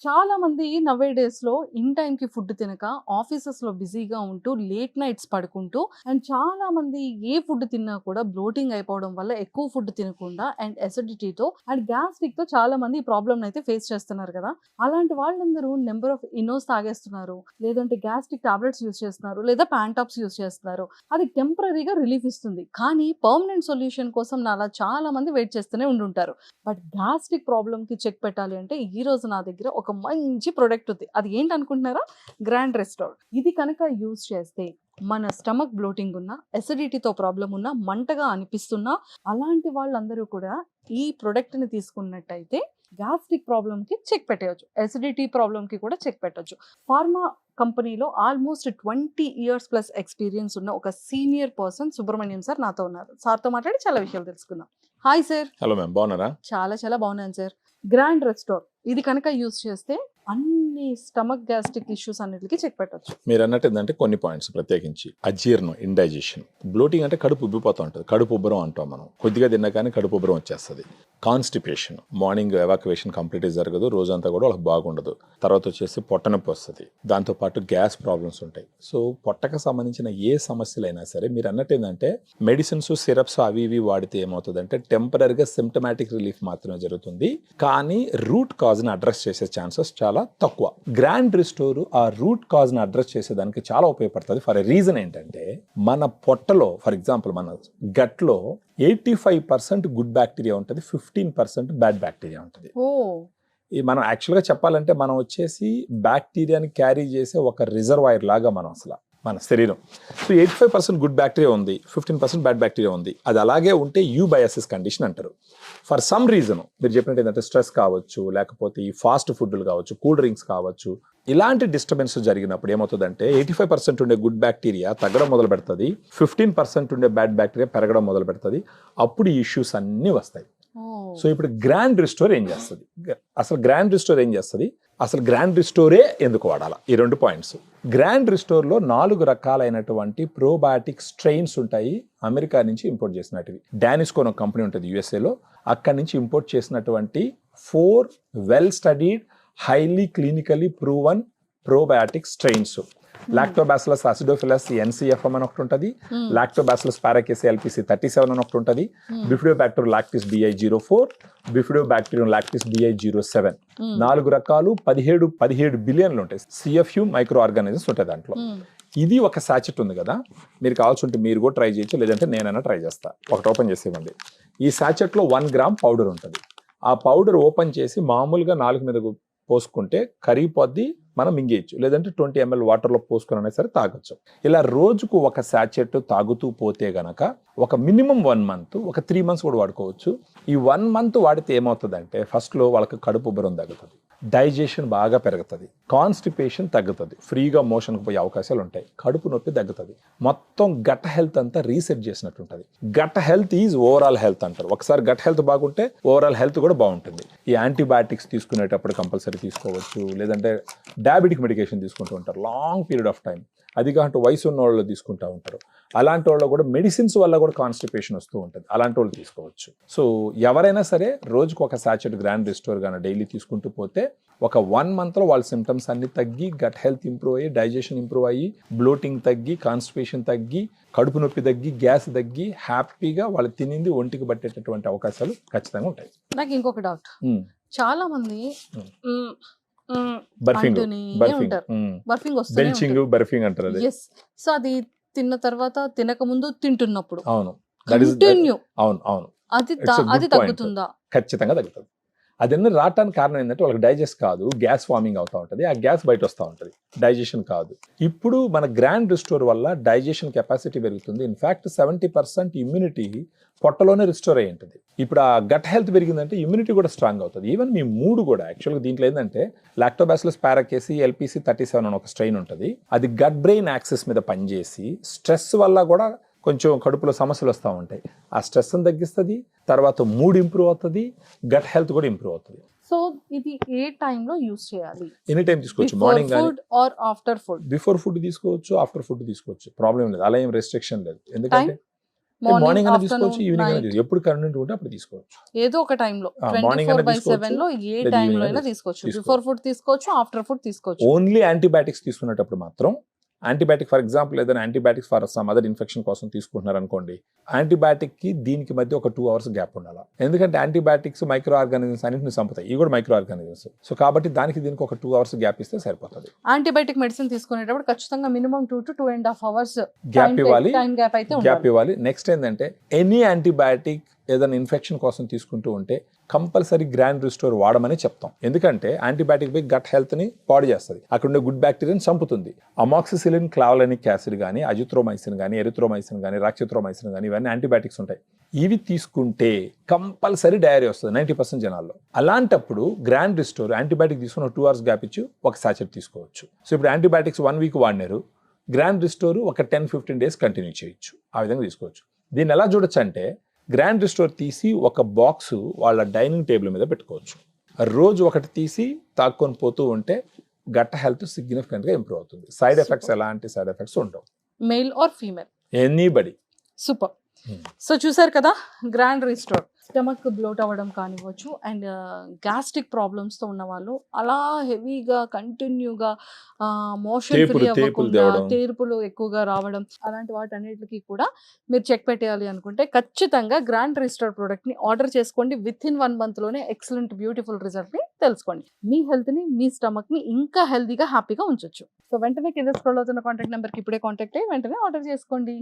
చాలా మంది నవ్వే డేస్‌లో ఇన్ టైమ్‌కి ఫుడ్ తినక ఆఫీసెస్‌లో బిజీగా ఉంటూ లేట్ నైట్స్ పడుకుంటూ అండ్ చాలా మంది ఏ ఫుడ్ తిన్నా కూడా బ్లోటింగ్ అయిపోవడం వల్ల ఎక్కువ ఫుడ్ తినకుండా అండ్ అసిడిటీతో అండ్ గ్యాస్ట్రిక్‌తో చాలా మంది ఈ ప్రాబ్లమ్‌ని అయితే ఫేస్ చేస్తున్నారు కదా! అలాంటి వాళ్ళందరూ నంబర్ ఆఫ్ ఇనోస్ తాగేస్తున్నారు. లేదంటే గ్యాస్ట్రిక్ టాబ్లెట్స్ యూజ్ చేస్తున్నారు. లేదా పాంటాప్స్ యూజ్ చేస్తున్నారు. అది టెంపరరీగా రిలీఫ్ ఇస్తుంది. కానీ పర్మనెంట్ సొల్యూషన్ కోసం నాలా చాలా మంది వెయిట్ చేస్తూనే ఉండుంటారు. బట్ గ్యాస్ట్రిక్ ప్రాబ్లమ్‌కి చెక్ పెట్టాలి అంటే ఈ రోజు నా దగ్గర ఒక మంచి ప్రొడక్ట్ ఉంది. అది ఏంటనుకుంటున్నారా? గ్రాండ్ రెస్టార్. ఇది కనుక యూజ్ చేస్తే మన స్టమక్ బ్లోటింగ్ ఉన్నా, అసిడిటీతో ప్రాబ్లమ్ ఉన్నా, మంటగా అనిపిస్తున్నా అలాంటి వాళ్ళందరూ కూడా ఈ ప్రొడక్ట్‌ని తీసుకున్నట్టయితే గ్యాస్ట్రిక్ ప్రాబ్లమ్‌కి చెక్ పెట్టేయొచ్చు. అసిడిటీ ప్రాబ్లమ్‌కి కూడా చెక్ పెట్టొచ్చు. ఫార్మా కంపెనీలో ఆల్మోస్ట్ 20 ఇయర్స్ ప్లస్ ఎక్స్‌పీరియన్స్ ఉన్న ఒక సీనియర్ పర్సన్ సుబ్రహ్మణ్యం సార్ నాతో ఉన్నారు. సార్‌తో మాట్లాడి చాలా విషయాలు తెలుసుకుందాం. Hi sir. హలో మ్యామ్, బాగున్నారా? చాలా చాలా బాగున్నాను సార్. గ్రాండ్ రెస్టార్ ఇది కనుక యూజ్ చేస్తే అన్ని స్టమక్ గ్యాస్ట్రిక్ ఇష్యూస్ అన్నిటికి చెక్ పెట్టొచ్చు. మీరు అన్నట్టు ఏంటంటే కొన్ని పాయింట్స్ ప్రత్యేకించి అజీర్ణం, ఇండైజెషన్, బ్లోటింగ్ అంటే కడుపు ఉబ్బిపోతూ ఉంటుంది. కడుపు ఉబ్బరం అంటాం మనం. కొద్దిగా తిన్నా కానీ కడుపు ఉబ్బరం వచ్చేస్తుంది. కాన్స్టిపేషన్, మార్నింగ్ ఎవాక్యువేషన్ కంప్లీట్ జరగదు, రోజంతా కూడా వాళ్ళకి బాగుండదు. తర్వాత వచ్చేసి పొట్ట నొప్పి వస్తుంది. దాంతోపాటు గ్యాస్ ప్రాబ్లమ్స్ ఉంటాయి. సో పొట్టకు సంబంధించిన ఏ సమస్యలైనా సరే మీరు అన్నట్టు ఏంటంటే మెడిసిన్స్, సిరప్స్ అవి ఇవి వాడితే ఏమవుతుందంటే టెంపరీగా సిమ్టమాటిక్ రిలీఫ్ మాత్రమే జరుగుతుంది. కానీ రూట్ కాజ్ని అడ్రస్ చేసే ఛాన్సెస్ చాలా తక్కువ. గ్రాండ్ రిస్టోర్ ఆ రూట్ కాజ్ని అడ్రస్ చేసేదానికి చాలా ఉపయోగపడుతుంది. ఫర్ ఎ రీజన్ ఏంటంటే మన పొట్టలో ఫర్ ఎగ్జాంపుల్ మన గట్లో 85% గుడ్ బ్యాక్టీరియా ఉంటుంది, 15% బ్యాడ్ బ్యాక్టీరియా ఉంటుంది. ఈ మనం యాక్చువల్గా చెప్పాలంటే మనం వచ్చేసి బ్యాక్టీరియాని క్యారీ చేసే ఒక రిజర్వాయర్ లాగా మనం అసలు మన శరీరం. సో 85% గుడ్ బ్యాక్టీరియా ఉంది, 15% బ్యాడ్ బ్యాక్టీరియా ఉంది. అది అలాగే ఉంటే యూబయాసిస్ కండిషన్ అంటారు. ఫర్ సమ్ రీజన్ మీరు చెప్పినట్టు ఏంటంటే స్ట్రెస్ కావచ్చు, లేకపోతే ఈ ఫాస్ట్ ఫుడ్లు కావచ్చు, కూల్ డ్రింక్స్ కావచ్చు, ఇలాంటి డిస్టర్బెన్స్ జరిగినప్పుడు ఏమవుతుందంటే 85% ఉండే గుడ్ బ్యాక్టీరియా తగ్గడం మొదలు పెడుతుంది, 15% ఉండే బ్యాడ్ బ్యాక్టీరియా పెరగడం మొదలు పెడుతుంది. అప్పుడు ఈ ఇష్యూస్ అన్నీ వస్తాయి. సో ఇప్పుడు గ్రాండ్ రిస్టోర్ ఏం చేస్తుంది? అసలు గ్రాండ్ రిస్టోరే ఎందుకు వాడాలా? ఈ 2 పాయింట్స్. గ్రాండ్ రిస్టోర్లో 4 రకాలైనటువంటి ప్రోబయాటిక్ స్ట్రెయిన్స్ ఉంటాయి. అమెరికా నుంచి ఇంపోర్ట్ చేసినటివి. డానిస్కో అనే కంపెనీ ఉంటుంది యుఎస్ఏలో. అక్కడి నుంచి ఇంపోర్ట్ చేసినటువంటి 4 well studied, highly clinically proven probiotic strains. Lactobacillus acidophilus NCFM అని ఒకటి ఉంటుంది, లాక్టోబాసిలస్ పారాకేసి ఎల్పిసి 37 అని ఒకటి ఉంటుంది, బిఫిడోబాక్టర్ lactis BI04, Bifidobacterium lactis BI07. 4 రకాలు 17 బిలియన్లు ఉంటాయి. CFU మైక్రో ఆర్గానిజమ్స్ ఉంటాయి దాంట్లో. ఇది ఒక సాచెట్ ఉంది కదా, మీరు కావాల్సి ఉంటే మీరు కూడా ట్రై చేయొచ్చు, లేదంటే నేనైనా ట్రై చేస్తా. ఒకటి ఓపెన్ చేసేవ్వండి. ఈ సాచెట్లో 1 గ్రామ్ పౌడర్ ఉంటుంది. ఆ పౌడర్ ఓపెన్ చేసి మామూలుగా నాలుగు మీద పోసుకుంటే కరిగిపోద్ది, మనం మింగేయచ్చు. లేదంటే 20 ml వాటర్లో పోసుకున్నా సరే తాగొచ్చు. ఇలా రోజుకు ఒక సాచెట్ తాగుతూ పోతే గనక ఒక మినిమం 1 మంత్, ఒక 3 months కూడా వాడుకోవచ్చు. ఈ 1 month వాడితే ఏమవుతుందంటే ఫస్ట్లో వాళ్ళకి కడుపు ఉబ్బరం తగ్గుతుంది, డైజెషన్ బాగా పెరుగుతుంది, కాన్స్టిపేషన్ తగ్గుతుంది, ఫ్రీగా మోషన్కి పోయే అవకాశాలు ఉంటాయి, కడుపు నొప్పి తగ్గుతుంది, మొత్తం గట్ హెల్త్ అంతా రీసెట్ చేసినట్టు ఉంటుంది. Gut health is overall health అంటారు. ఒకసారి గట్ హెల్త్ బాగుంటే ఓవరాల్ హెల్త్ కూడా బాగుంటుంది. ఈ యాంటీబయాటిక్స్ తీసుకునేటప్పుడు కంపల్సరీ తీసుకోవచ్చు, లేదంటే డయాబెటిక్ మెడికేషన్ తీసుకుంటూ ఉంటారు లాంగ్ పీరియడ్ ఆఫ్ టైం. అది కాకుండా వయసు ఉన్న వాళ్ళు తీసుకుంటూ ఉంటారు. అలాంటి వాళ్ళు కూడా మెడిసిన్స్ వల్ల కూడా కాన్స్టిపేషన్ వస్తూ ఉంటుంది. అలాంటి వాళ్ళు తీసుకోవచ్చు. సో ఎవరైనా సరే రోజుకు ఒక సాచెట్ గ్రాండ్ రిస్టోర్ కానీ డైలీ తీసుకుంటూ పోతే ఒక 1 monthలో వాళ్ళ సిమ్టమ్స్ అన్ని తగ్గి, గట్ హెల్త్ ఇంప్రూవ్ అయ్యి, డైజెషన్ ఇంప్రూవ్ అయ్యి, బ్లోటింగ్ తగ్గి, కాన్స్టిపేషన్ తగ్గి, కడుపు నొప్పి తగ్గి, గ్యాస్ తగ్గి, హ్యాపీగా వాళ్ళు తినింది ఒంటికి పట్టేటటువంటి అవకాశాలు ఖచ్చితంగా ఉంటాయి. నాకు ఇంకొక డౌట్. చాలా మంది బర్ఫింగ్ బర్ఫింగ్ అంటారు. సో అది తిన్న తర్వాత తినక ముందు తింటున్నప్పుడు అవును అది తగ్గుతుందా? ఖచ్చితంగా తగ్గుతుంది. అదన్నీ రావటానికి కారణం ఏంటంటే వాళ్ళకి డైజెస్ట్ కాదు, గ్యాస్ ఫార్మింగ్ అవుతూ ఉంటుంది. ఆ గ్యాస్ బయట వస్తూ ఉంటుంది, డైజెషన్ కాదు. ఇప్పుడు మన గ్రాండ్ రిస్టోర్ వల్ల డైజెషన్ కెపాసిటీ పెరుగుతుంది. ఇన్ఫ్యాక్ట్ 70% ఇమ్యూనిటీ పొట్టలోనే రిస్టోర్ అయ్యి ఉంటుంది. ఇప్పుడు ఆ గట్ హెల్త్ పెరిగిందంటే ఇమ్యూనిటీ కూడా స్ట్రాంగ్ అవుతుంది. ఈవెన్ మీ మూడు కూడా యాక్చువల్గా దీంట్లో ఏంటంటే లాక్టోబాసిలస్ పారాకేసి LPC 37 అని ఒక స్ట్రెయిన్ ఉంటుంది. అది గట్ బ్రెయిన్ యాక్సిస్ మీద పనిచేసి స్ట్రెస్ వల్ల కూడా కొంచెం కడుపులో సమస్యలు వస్తూ ఉంటాయి. ఆ స్ట్రెస్ని తగ్గిస్తుంది, తర్వాత మూడ్ ఇంప్రూవ్ అవుతుంది, గట్ హెల్త్ కూడా ఇంప్రూవ్ అవుతుంది. సో ఇది ఏ టైంలో యూజ్ చేయాలి? ఎనీ టైం తీసుకోవచ్చు. Morning or after food? Before food తీసుకోవచ్చు, ఆఫ్టర్ ఫుడ్ తీసుకోవచ్చు, ప్రాబ్లం లేదు. అలా ఏం రెస్ట్రిక్షన్ లేదు. ఎందుకంటే మార్నింగ్ అయినా తీసుకోవచ్చు, ఆఫ్టర్నూన్, ఈవినింగ్ అయినా నైట్ తీసుకోవచ్చు. ఎప్పుడు కన్వీనియంట్ ఉంటే అప్పుడు తీసుకోవచ్చు. ఏదో ఒక టైంలో మార్నింగ్ 24 అయినా by తీసుకోవచ్చు, 7 లో ఏ లేదా ఈవినింగ్ టైంలో అయినా అయినా తీసుకోవచ్చు. తీసుకోవచ్చు. బిఫోర్ ఫుడ్ తీసుకోవచ్చు, ఆఫ్టర్ ఫుడ్ తీసుకోవచ్చు. ఓన్లీ యాంటీబయాటిక్స్ తీసుకునేటప్పుడు మాత్రం యాంటీబయాటిక్ ఫర్ ఎగ్జాంపుల్ ఏదైనా antibiotics for some other infection కోసం తీసుకుంటున్నారు అనుకోండి, యాంటీబయాటిక్ కి దీనికి మధ్య ఒక 2 hours గ్యాప్ ఉండాలి. ఎందుకంటే యాంటీబయాటిక్స్ మైక్రో ఆర్గానిజమ్స్ అన్నింటిని చంపుతాయి, ఇవి కూడా మైక్రో ఆర్గానిజమ్స్. సో కాబట్టి దీనికి ఒక 2 hours గ్యాప్ ఇస్తే సరిపోతుంది. యాంటీబయాటిక్ మెడిసిన్ తీసుకునేటప్పుడు ఖచ్చితంగా మినిమం 2 to 2.5 hours గ్యాప్ ఇవ్వాలి, టైం గ్యాప్ అయితే గ్యాప్ ఉండాలి. ఇవ్వాలి. నెక్స్ట్ ఏంటంటే ఎనీ యాంటీబయాటిక్ ఏదైనా ఇన్ఫెక్షన్ కోసం తీసుకుంటూ ఉంటే కంపల్సరీ గ్రాండ్ రిస్టోర్ వాడమని చెప్తాం. ఎందుకంటే యాంటీబయాటిక్ బై గట్ హెల్త్ ని పాడు చేస్తుంది, అక్కడ ఉండే గుడ్ బ్యాక్టీరియాని చంపుతుంది. అమాక్సిసిలిన్, క్లావలానిక్ యాసిడ్ కానీ, అజిత్రోమైసిన్ కానీ, ఎరిథ్రోమైసిన్ కానీ, రాక్సిథ్రోమైసిన్ కానీ, ఇవన్నీ యాంటీబయాటిక్స్ ఉంటాయి. ఇవి తీసుకుంటే కంపల్సరీ డయేరియా వస్తుంది 90% జనాల్లో. అలాంటప్పుడు గ్రాండ్ రిస్టోర్ యాంటీబయాటిక్ తీసుకుని 2 hours గ్యాప్ ఇచ్చి ఒక సాచెట్ తీసుకోవచ్చు. సో ఇప్పుడు యాంటీబయాటిక్స్ 1 week వాడినారు, గ్రాండ్ రిస్టోర్ ఒక 10-15 days కంటిన్యూ చేయొచ్చు. ఆ విధంగా తీసుకోవచ్చు. దీన్ని ఎలా చూడొచ్చు అంటే గ్రాండ్ రిస్టోర్ తీసి ఒక బాక్స్ వాళ్ళ డైనింగ్ టేబుల్ మీద పెట్టుకోవచ్చు. రోజు ఒకటి తీసి తాక్కొని పోతూ ఉంటే గట్ హెల్త్ సిగ్నిఫికెంట్ గా ఇంప్రూవ్ అవుతుంది. సైడ్ ఎఫెక్ట్స్ ఎలాంటి సైడ్ ఎఫెక్ట్స్ ఉండవు. Male or female, anybody. Super. So చూసారు కదా, గ్రాండ్ రిస్టోర్ స్టమక్ బ్లోట్ అవ్వడం కానివ్వచ్చు, అండ్ గ్యాస్ట్రిక్ ప్రాబ్లమ్స్తో ఉన్న వాళ్ళు అలా హెవీగా కంటిన్యూగా మోషన్ ఫ్రీ అవ్వకుండా, తేర్పులు ఎక్కువగా రావడం, అలాంటి వాటన్నిటికి కూడా మీరు చెక్ పెట్టేయాలి అనుకుంటే ఖచ్చితంగా గ్రాండ్ రిస్టోర్ ప్రోడక్ట్ని ఆర్డర్ చేసుకోండి. విత్ ఇన్ 1 monthలోనే ఎక్సలెంట్ బ్యూటిఫుల్ రిజల్ట్ని తెలుసుకోండి. మీ హెల్త్ని, మీ స్టమక్ని ఇంకా హెల్తీగా హ్యాపీగా ఉంచొచ్చు. సో వెంటనే కింద స్క్రోల్ అవుతున్న కాంటాక్ట్ నెంబర్కి ఇప్పుడే కాంటాక్ట్ అయ్యి వెంటనే ఆర్డర్ చేసుకోండి.